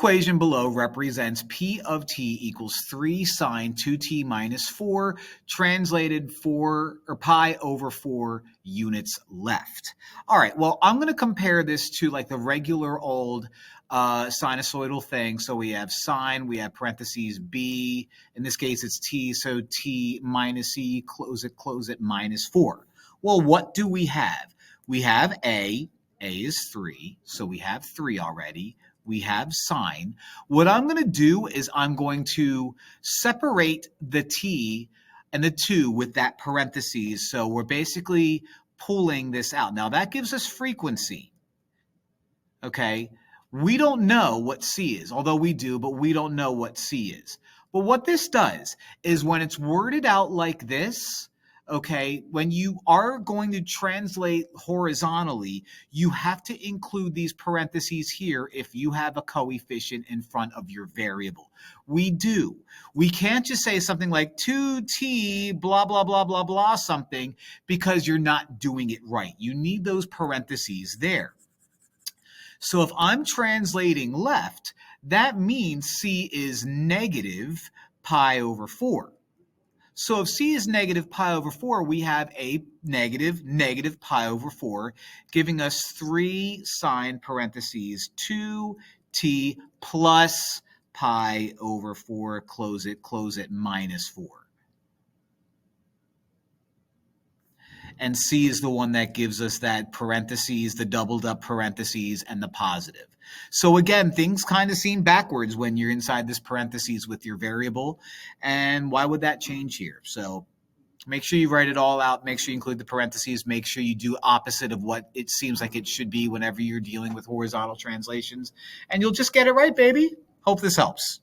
equation below represents P of t equals 3 sine 2t minus 4, translated 4 or pi over 4 units left. All right, well, I'm going to compare this to like the regular old sinusoidal thing. So we have sine, we have parentheses b. In this case, it's t, so t minus e, close it, minus 4. Well, what do we have? We have a is 3, so we have 3 already. We have sine. What I'm going to do is I'm going to separate the t and the 2 with that parentheses. So we're basically pulling this out. Now that gives us frequency. Okay? We don't know what c is, although we do, but we don't know what c is. But what this does is when it's worded out like this, okay, when you are going to translate horizontally, you have to include these parentheses here if you have a coefficient in front of your variable. We do. We can't just say something like 2t blah, blah, blah, blah, blah something because you're not doing it right. You need those parentheses there. So if I'm translating left, that means c is negative pi over 4. So if c is negative pi over 4, we have a negative pi over 4, giving us 3 sine parentheses 2t plus pi over 4, close it, minus 4. And c is the one that gives us that parentheses, the doubled up parentheses, and the positive. So again, things kind of seem backwards when you're inside this parentheses with your variable. And why would that change here? So make sure you write it all out. Make sure you include the parentheses. Make sure you do opposite of what it seems like it should be whenever you're dealing with horizontal translations. And you'll just get it right, baby. Hope this helps.